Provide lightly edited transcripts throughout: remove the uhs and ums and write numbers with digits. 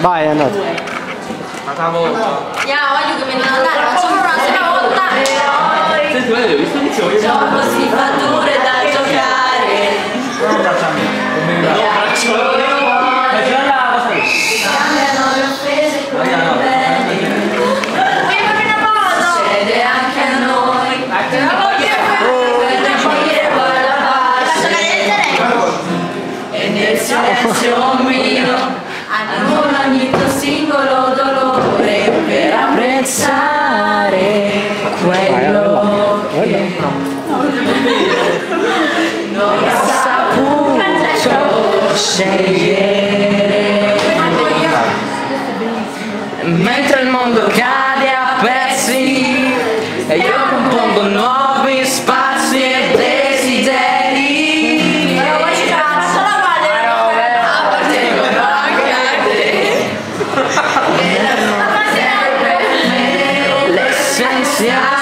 Vai, è andato. Una volta. Voglio che mi devono andare, facciamo una sola volta. Senti, ho visto inizio. Gioco schifature da giocare. Non bracciami. Non bracciami. Cambiano le offese come bene. Succede anche a noi. E nel silenzio mio annulla ogni tuo singolo dolore per apprezzare quello che non ho saputo scegliere. Mentre il mondo cade a pezzi e io compongo nuovi spazi e desideri. Appartengono anche a te. L'essenziale.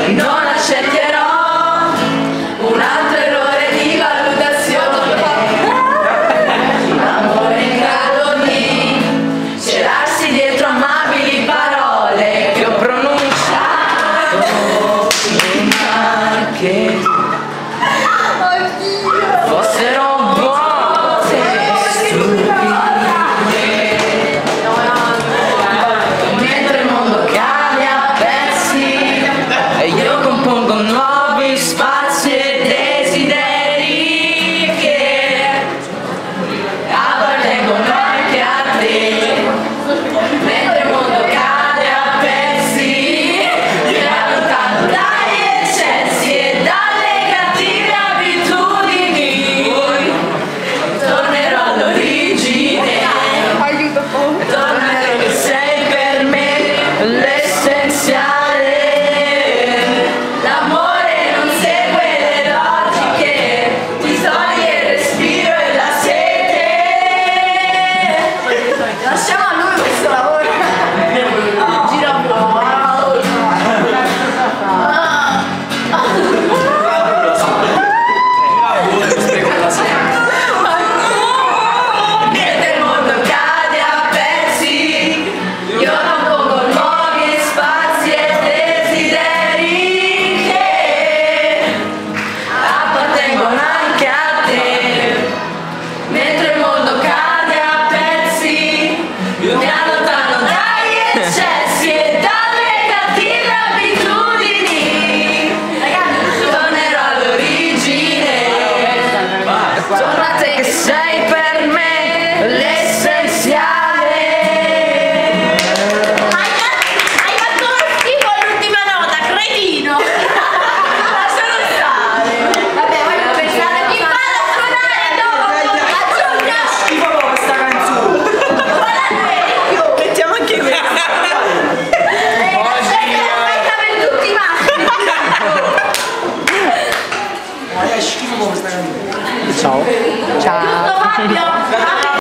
Non accetterò un altro errore di valutazione. L'amore in grado di celarsi dietro amabili parole che ho pronunciato prima che fossero vuote e stupide. Mentre il mondo cade a pezzi e io compongo nuovi spazi e desideri che appartengono anche a te. Mentre il mondo cade a pezzi, mi allontano dagli eccessi e dalle cattive abitudini. Tornerò all'origine. Tornerò che sei per me l'essenziale. L'amore non segue le logiche, ti toglie il respiro e la sete. Lasciamo a lui questo lavoro. Gira un po'. Mentre il mondo cade a pezzi, io compongo nuovi spazi e desideri che appartengono anche a te. Mentre il mondo cade a pezzi, io mi allontano dagli eccessi e dalle cattive abitudini. Tornerò all'origine. Torna a te che sei per me l'essenziale. Hai fatto uno schifo all'ultima nota, cretino! Lascialo stare. Vabbè, voglio pensare a chi va a suonare dopo. Aggiunga. Schifo questa canzone. Mettiamo anche questa. Aspetta per tutti i maschi. Ma è schifo questa canzone. Ciao. Giusto, Fabio?